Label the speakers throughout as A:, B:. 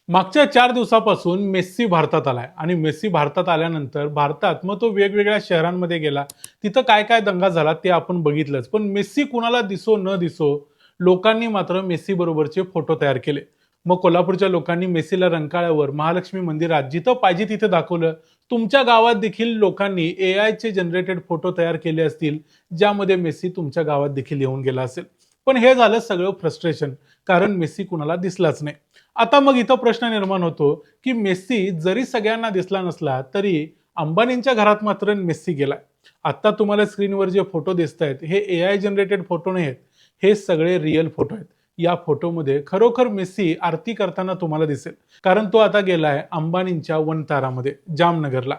A: मागच्या 4 दिवसापासून मेस्सी भारतात आलाय आणि मेस्सी भारतात आल्यानंतर भारतात मग तो वेगवेगळ्या शहरांमध्ये गेला. तिथं काय काय दंगा झाला ते आपण बघितलंच. पण मेस्सी कुणाला दिसो न दिसो, लोकांनी मात्र मेस्सी बरोबरचे फोटो तयार केले. मग कोल्हापूरच्या लोकांनी मेस्सीला रंकाळ्यावर, महालक्ष्मी मंदिरात जिथं पाहिजे तिथे दाखवलं. तुमच्या गावात देखील लोकांनी एआयचे जनरेटेड फोटो तयार केले असतील, ज्यामध्ये मेस्सी तुमच्या गावात देखील येऊन गेला असेल. पण हे झालं सगळं फ्रस्ट्रेशन, कारण मेस्सी कुणाला दिसलाच नाही. आता मग इथं प्रश्न निर्माण होतो, की मेस्सी जरी सगळ्यांना दिसला नसला, तरी अंबानींच्या घरात मात्र मेस्सी गेलाय. आता तुम्हाला स्क्रीनवर जे फोटो दिसत आहेत, हे एआय जनरेटेड फोटो नाही आहेत. हे सगळे रिअल फोटो आहेत. या फोटोमध्ये खरोखर मेस्सी आरती करताना तुम्हाला दिसेल. कारण तो आता गेलाय अंबानींच्या वनतारामध्ये, जामनगरला.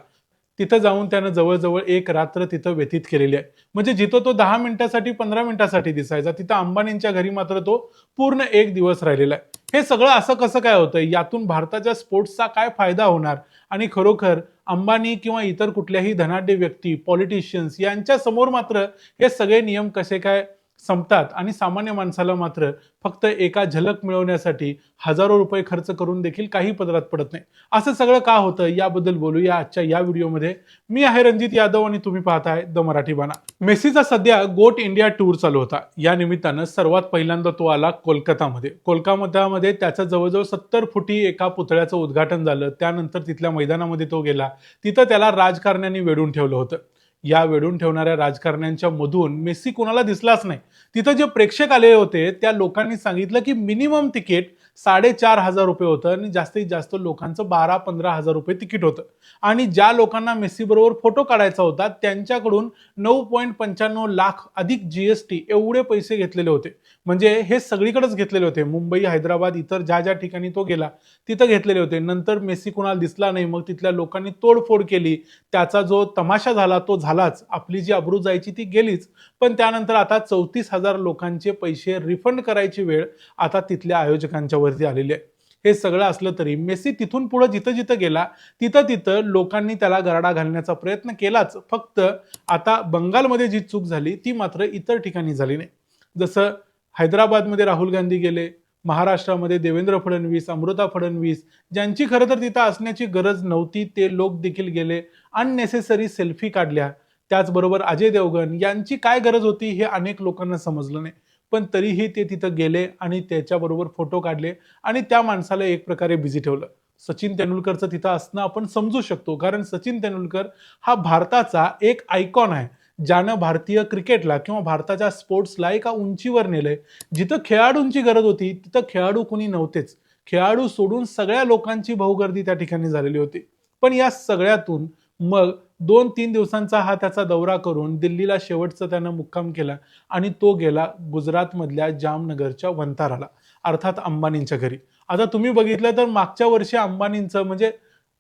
A: तिथं जाऊन त्यानं जवळ-जवळ एक रात्र तिथं व्यतीत केलेली आहे. म्हणजे जिथं तो 10 मिनिटासाठी, 15 मिनिटासाठी दिसायचा, तिथं अंबानींच्या घरी मात्र तो पूर्ण 1 दिवस राहिलेला आहे. हे सगळं असं कसं काय होतंय? यातून भारताच्या स्पोर्ट्सचा काय फायदा होणार? आणि खरोखर अंबानी किंवा इतर कुठल्याही धनाढ्य व्यक्ती, पॉलिटिशियन्स यांच्या समोर मात्र हे सगळे नियम कसे काय संपतात आणि सामान्य माणसाला मात्र फक्त एका झलक मिळवण्यासाठी हजारो रुपये खर्च करून देखील काही पदरात पडत नाही. असं सगळं का होतं याबद्दल बोलूया आजच्या या व्हिडिओमध्ये. मी आहे रणजित यादव आणि तुम्ही पाहताय द मराठी बाणा. मेस्सीचा सध्या गोट इंडिया टूर चालू होता. या निमित्तानं सर्वात पहिल्यांदा तो आला कोलकातामध्ये. कोलकातामध्ये त्याचं जवळजवळ 70 फुटी एका पुतळ्याचं उद्घाटन झालं. त्यानंतर तिथल्या मैदानामध्ये तो गेला. तिथं त्याला राजकारण्यांनी वेढून ठेवलं होतं. या वेढून ठेवणाऱ्या राजकारण्यांच्या मधून मेस्सी कुणाला दिसलाच नाही. तिथं जे प्रेक्षक आले होते त्या लोकांनी सांगितलं की मिनिमम तिकीट 4,500 रुपये होतं आणि जास्तीत जास्त लोकांचं 12-15 हजार रुपये तिकीट होतं. आणि ज्या लोकांना मेस्सी बरोबर फोटो काढायचा होता त्यांच्याकडून 9.95 लाख अधिक जीएसटी एवढे पैसे घेतलेले होते. म्हणजे हे सगळीकडेच घेतलेले होते. मुंबई, हैदराबाद, इतर ज्या ज्या ठिकाणी तो गेला तिथं घेतलेले होते. नंतर मेस्सी कुणाला दिसला नाही. मग तिथल्या लोकांनी तोडफोड केली. त्याचा जो तमाशा झाला तो झालाच. आपली जी अब्रू जायची ती गेलीच. पण त्यानंतर आता 34,000 लोकांचे पैसे रिफंड करायची वेळ आता तिथल्या आयोजकांच्या वरती आलेली आहे. हे सगळं असलं तरी मेस्सी तिथून पुढे जिथं जिथं गेला तिथं तिथं लोकांनी त्याला गरडा घालण्याचा प्रयत्न केलाच. फक्त आता बंगालमध्ये जी चूक झाली ती मात्र इतर ठिकाणी झाली नाही. जसं हैदराबादमध्ये राहुल गांधी गेले, महाराष्ट्रामध्ये देवेंद्र फडणवीस, अमृता फडणवीस, ज्यांची खरं तर तिथं असण्याची गरज नव्हती ते लोक देखील गेले. अननेसेसरी सेल्फी काढल्या. त्याचबरोबर अजय देवगण यांची काय गरज होती हे अनेक लोकांना समजलं नाही. पण तरीही ते तिथं गेले आणि त्याच्याबरोबर फोटो काढले आणि त्या माणसाला एक प्रकारे बिझी ठेवलं. सचिन तेंडुलकरचं तिथं असणं आपण समजू शकतो, कारण सचिन तेंडुलकर हा भारताचा एक आयकॉन आहे, ज्यानं भारतीय क्रिकेटला किंवा भारताच्या स्पोर्ट्सला एका उंचीवर नेलंय. जिथं खेळाडूंची गरज होती तिथं खेळाडू कुणी नव्हतेच. खेळाडू सोडून सगळ्या लोकांची भाऊगर्दी त्या ठिकाणी झालेली होती. पण या सगळ्यातून मग 2-3 दिवसांचा हा त्याचा दौरा करून दिल्लीला शेवटचा त्यानं मुक्काम केला आणि तो गेला गुजरातमधल्या जामनगरच्या वंताराला, अर्थात अंबानींच्या घरी. आता तुम्ही बघितलं तर मागच्या वर्षी अंबानींचं म्हणजे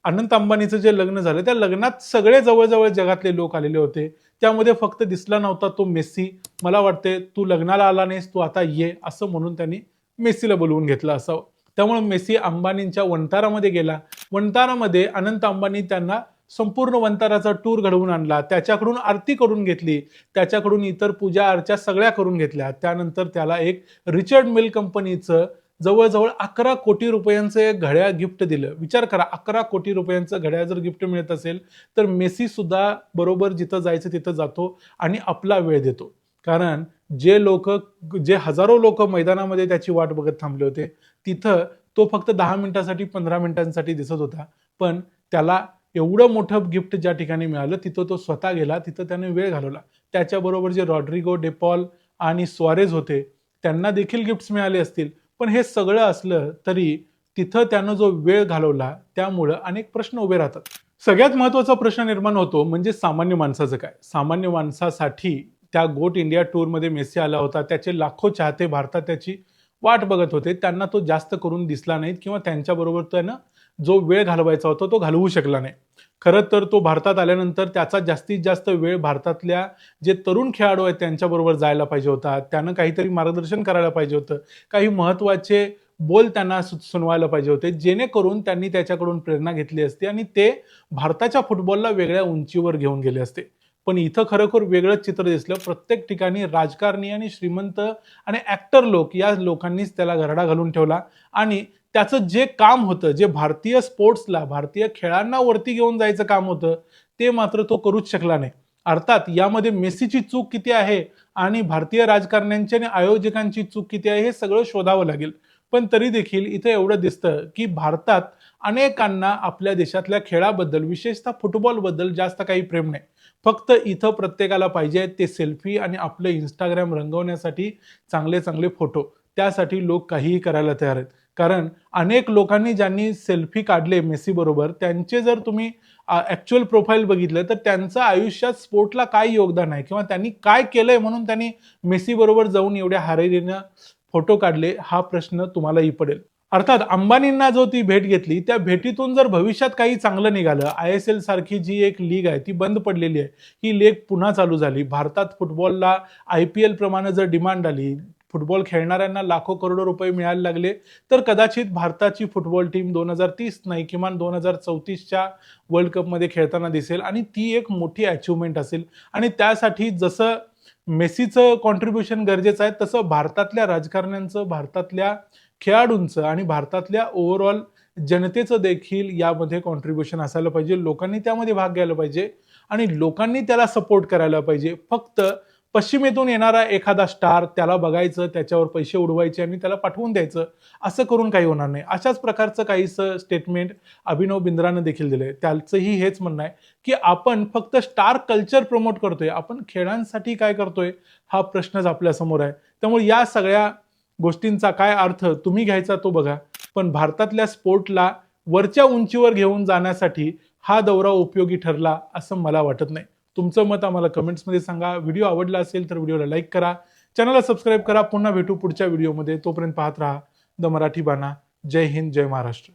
A: अनंत अंबानीचं जे लग्न झालं त्या लग्नात सगळे जवळजवळ जगातले लोक आलेले होते. त्यामध्ये फक्त दिसला नव्हता तो मेस्सी. मला वाटते तू लग्नाला आला नाहीस, तू आता ये असं म्हणून त्यांनी मेस्सीला बोलवून घेतलं असावं. त्यामुळे मेस्सी अंबानींच्या वंतारामध्ये गेला. वंतारामध्ये अनंत अंबानी त्यांना संपूर्ण वंताराचा टूर घडवून आणला. त्याच्याकडून आरती करून घेतली. त्याच्याकडून इतर पूजा अर्चा सगळ्या करून घेतल्या. त्यानंतर त्याला एक रिचर्ड मिल कंपनीचं जवळजवळ 11 कोटी रुपयांचं एक घड्याळ गिफ्ट दिलं. विचार करा, 11 कोटी रुपयांचं घड्याळ जर गिफ्ट मिळत असेल तर मेस्सी सुद्धा बरोबर जिथं जायचं तिथं जातो आणि आपला वेळ देतो. कारण जे हजारो लोक मैदानामध्ये त्याची वाट बघत थांबले होते, तिथं तो फक्त 10 मिनिटासाठी, 15 मिनिटांसाठी दिसत होता. पण त्याला एवढं मोठं गिफ्ट ज्या ठिकाणी मिळालं तिथं तो स्वतः गेला. तिथं त्याने वेळ घालवला. त्याच्याबरोबर जे रॉड्रिगो, डेपॉल आणि सुआरेझ होते त्यांना देखील गिफ्ट्स मिळाले असतील. पण हे सगळं असलं तरी तिथं त्यानं जो वेळ घालवला त्यामुळं अनेक प्रश्न उभे राहतात. सगळ्यात महत्त्वाचा प्रश्न निर्माण होतो म्हणजे सामान्य माणसाचं काय? सामान्य माणसासाठी त्या गोट इंडिया टूरमध्ये मेस्सी आला होता. त्याचे लाखो चाहते भारतात त्याची वाट बघत होते. त्यांना तो जास्त करून दिसला नाही किंवा त्यांच्याबरोबर त्यानं जो वेळ घालवायचा होता तो घालवू शकला नाही. खरं तर तो भारतात आल्यानंतर त्याचा जास्तीत जास्त वेळ भारतातल्या जे तरुण खेळाडू आहेत त्यांच्याबरोबर जायला पाहिजे होता. त्यानं काहीतरी मार्गदर्शन करायला पाहिजे होतं. काही महत्त्वाचे बोल त्यांना सुनवायला पाहिजे होते, जेणेकरून त्यांनी त्याच्याकडून प्रेरणा घेतली असती आणि ते भारताच्या फुटबॉलला वेगळ्या उंचीवर घेऊन गेले असते. पण इथं खरोखर वेगळंच चित्र दिसलं. प्रत्येक ठिकाणी राजकारणी आणि श्रीमंत आणि ॲक्टर लोक या लोकांनीच त्याला घरडा घालून ठेवला आणि त्याचं जे काम होतं, जे भारतीय स्पोर्ट्सला, भारतीय खेळांना वरती घेऊन जायचं काम होतं, ते मात्र तो करूच शकला नाही. अर्थात यामध्ये मेसीची चूक किती आहे आणि भारतीय राजकारण्यांची आणि आयोजकांची चूक किती आहे हे सगळं शोधावं लागेल. पण तरी देखील इथे एवढं दिसतं की भारतात अनेकांना आपल्या देशातल्या खेळाबद्दल, विशेषतः फुटबॉलबद्दल जास्त काही प्रेम नाही. फक्त इथं प्रत्येकाला पाहिजे ते सेल्फी आणि आपलं इंस्टाग्राम रंगवण्यासाठी चांगले चांगले फोटो. त्यासाठी लोक काहीही करायला तयार आहेत. कारण अनेक लोकांनी ज्यांनी सेल्फी काढले मेसी बरोबर, त्यांचे जर तुम्ही ऍक्च्युअल प्रोफाईल बघितलं तर त्यांचं आयुष्यात स्पोर्टला काय योगदान आहे किंवा त्यांनी काय केलंय म्हणून त्यांनी मेसी बरोबर जाऊन एवढ्या हारेरीनं फोटो काढले, हा प्रश्न तुम्हालाही पडेल. अर्थात अंबानींना जो ती भेट घेतली, त्या भेटीतून जर भविष्यात काही चांगलं निघालं, ISL सारखी जी एक लीग आहे ती बंद पडलेली आहे, ही लीग पुन्हा चालू झाली, भारतात फुटबॉलला IPL प्रमाणे जर डिमांड आली, फुटबॉल खेळणाऱ्यांना लाखो करोडो रुपये मिळायला लागले, तर कदाचित भारताची फुटबॉल टीम 2030 नाही किमान 2034च्या वर्ल्ड कपमध्ये खेळताना दिसेल आणि ती एक मोठी अचिव्हमेंट असेल. आणि त्यासाठी जसं मेसीचं कॉन्ट्रीब्युशन गरजेचं आहे, तसं भारतातल्या राजकारण्यांचं, भारतातल्या खेळाडूंचं आणि भारतातल्या ओव्हरऑल जनतेचं देखील यामध्ये कॉन्ट्रीब्युशन असायला पाहिजे. लोकांनी त्यामध्ये भाग घ्यायला पाहिजे आणि लोकांनी त्याला सपोर्ट करायला पाहिजे. फक्त पश्चिमेतून येणारा एखादा स्टार त्याला बघायचं, त्याच्यावर पैसे उडवायचे आणि त्याला पाठवून द्यायचं, असं करून काही होणार नाही. अशाच प्रकारचं काहीसं स्टेटमेंट अभिनव बिंद्रानं देखील दिलंय. त्याचंही हेच म्हणणं आहे की आपण फक्त स्टार कल्चर प्रमोट करतोय, आपण खेळांसाठी काय करतोय हा प्रश्नच आपल्या समोर आहे. त्यामुळे या सगळ्या गोष्टींचा काय अर्थ तुम्ही घ्यायचा तो बघा. पण भारतातल्या स्पोर्टला वरच्या उंचीवर घेऊन जाण्यासाठी हा दौरा उपयोगी ठरला असं मला वाटत नाही. तुमचं मत आम्हाला कमेंट्समध्ये सांगा. व्हिडिओ आवडला असेल तर व्हिडिओला लाईक करा, चॅनलला सबस्क्राईब करा. पुन्हा भेटू पुढच्या व्हिडिओमध्ये. तोपर्यंत पाहत राहा द मराठी बाणा. जय हिंद, जय महाराष्ट्र.